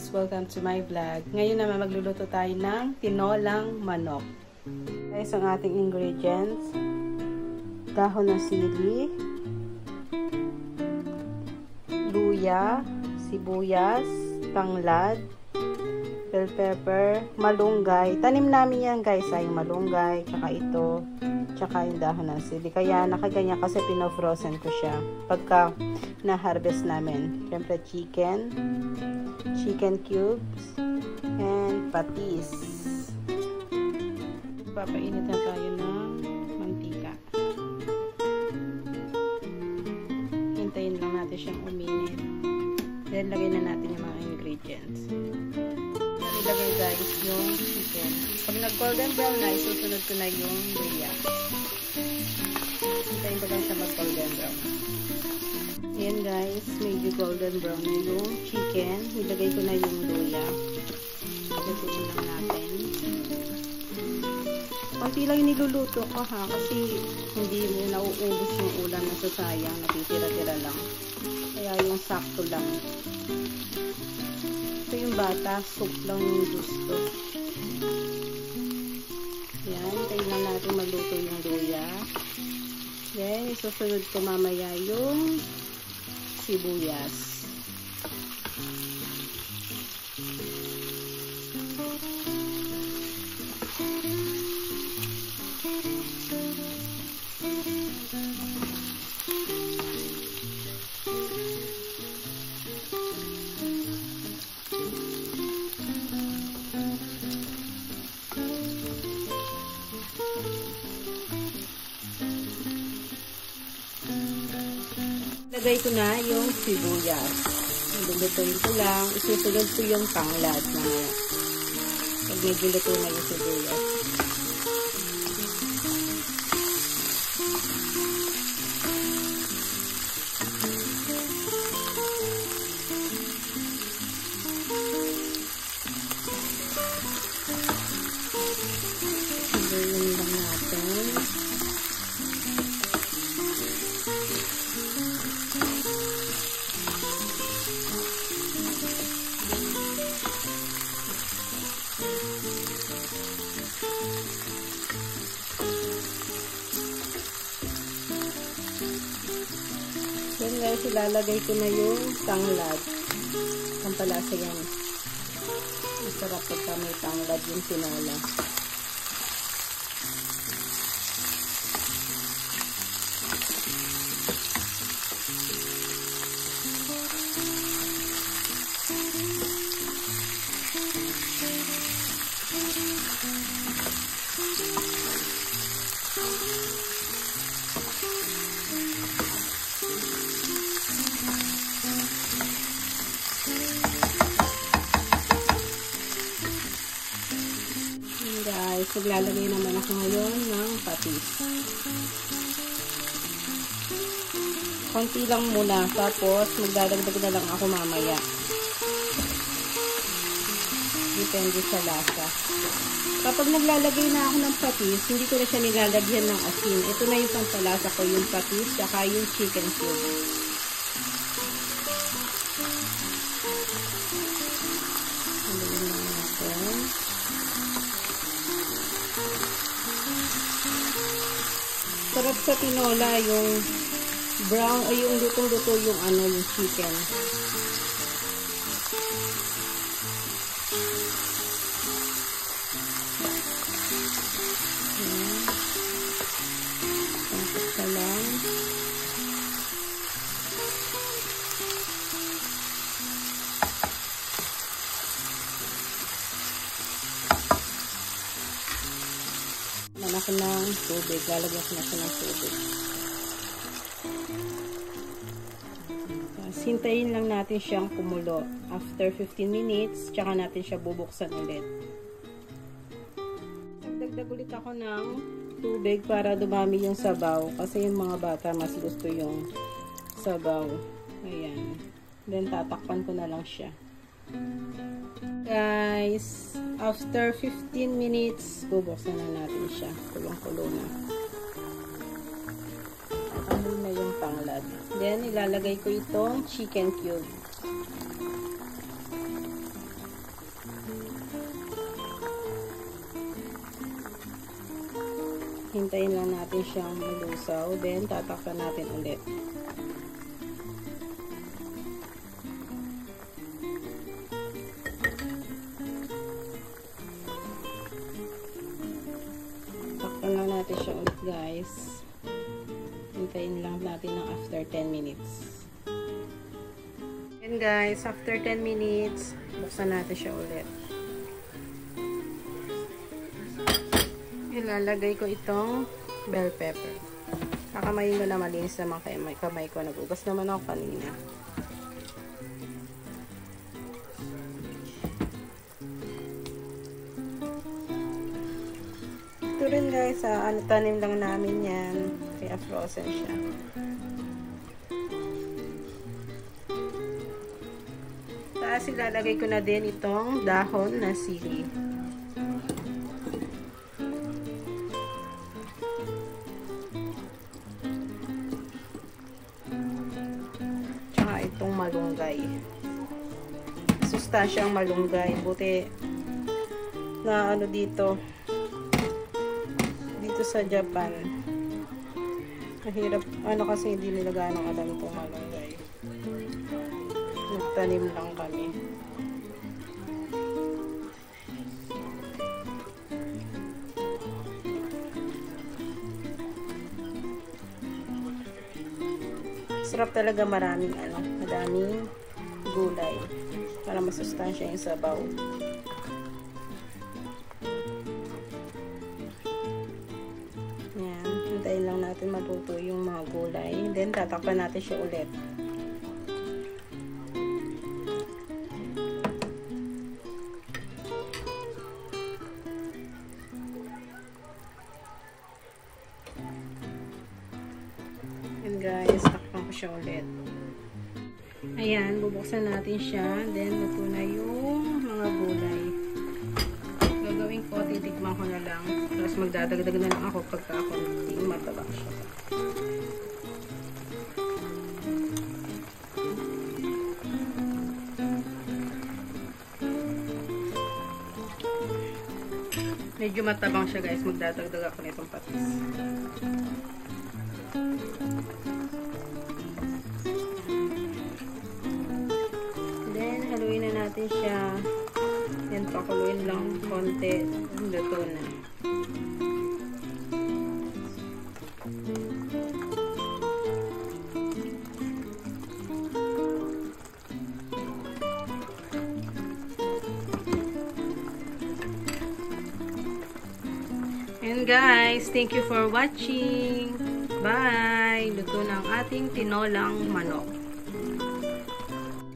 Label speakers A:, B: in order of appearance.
A: guys! Welcome to my vlog. Ngayon naman magluluto tayo ng tinolang manok. Guys, ang ating ingredients: dahon ng sili, luya, sibuyas, tanglad, bell pepper, malunggay. Tanim namin yan guys, ay malunggay, tsaka ito, tsaka yung dahon ng sili. Kaya nakaganyan kasi pino-frozen ko siya pagka na-harvest namin. Siyempre chicken cubes, and patis. Papainit na tayo ng mantika. Hintayin lang natin siyang uminit. Then lagay na natin yung mga ingredients. Ilagay guys yung chicken. Pag nag-golden brown na, isusunod ko na yung luya. Hintayin ko lang siya mag-golden brown. Ayan guys, medyo golden brown na yung chicken. Ilagay ko na yung luya. Lutuin lang natin. Konti lang yung niluluto ko ha, kasi hindi mo nauubos yung ulam na sasayang, natitira-tira lang. Kaya yung sakto lang. Ito yung bata, soup lang yung gusto. Yan, tayo lang natin maluto yung luya. Yan, isusunod ko mamaya yung sibuyas. Lagay ko na yung sibuyas. Lulutuin ko lang. Isusunod ko yung tanglad na pag medyo luto na yung sibuyas. Lulutuin lang natin. Then guys, ilalagay ko na yung tanglad. Pampalasa yan. Masarap pagka may tanglad yung tinola. Guys, maglalagay naman ako ngayon ng patis. Konti lang muna, tapos magdadagdag na lang ako mamaya. Depende sa lasa. Kapag naglalagay na ako ng patis, hindi ko na siya nilalagyan ng asin. Ito na yung pampalasa ko, yung patis, saka yung chicken cube. Sarap sa tinola yung brown ay yung lutong-luto yung yung chicken. Tapos na lang. Ako ng tubig. Lalagyan ko na siya ng tubig. Hintayin lang natin siyang kumulo. After 15 minutes, tsaka natin siya bubuksan ulit. Nagdagdag ulit ako ng tubig para dumami yung sabaw. Kasi yung mga bata mas gusto yung sabaw. Ayan. Then, tatakpan ko na lang siya. Guys, after 15 minutes, bubuksan na natin siya. Kulong-kulo na. Amoy na yung tanglad. Then, ilalagay ko itong chicken cube. hintayin lang natin siyang malusaw. Then, tatakpan natin ulit. Takpan lang natin siya ulit, guys. Hintayin lang natin ng after 10 minutes. And guys, after 10 minutes, buksan natin siya ulit. Ilalagay ko itong bell pepper. Kakamayin ko na malinis naman kamay ko. Nagugas naman ako kanina. Ito rin guys, tanim lang namin yan. Kaya frozen siya. Tapos ilalagay ko na din itong dahon na sili. Itong malunggay. Sustansyang malunggay. Buti na ano dito sa Japan. Mahirap. Ano kasi hindi nila ganong alam itong malunggay. Nagtanim lang kami. Sarap talaga madaming gulay para masustansya yung sabaw. Yan, hintayin lang natin matuto yung mga gulay. Then tatakpan natin siya ulit. And guys, takpan ko siya ulit. Ayan, bubuksan natin siya. Then, luto na yung mga gulay. Gagawin ko, titikman ko na lang. Tapos magdadagdag na lang ako pagka ako hindi matabang siya. Medyo matabang siya guys. Magdadagdag ako nitong patis. Haluin na natin siya. Then, pakuluin lang konti. Luto na. And guys, thank you for watching. Bye! Luto ng ating tinolang manok.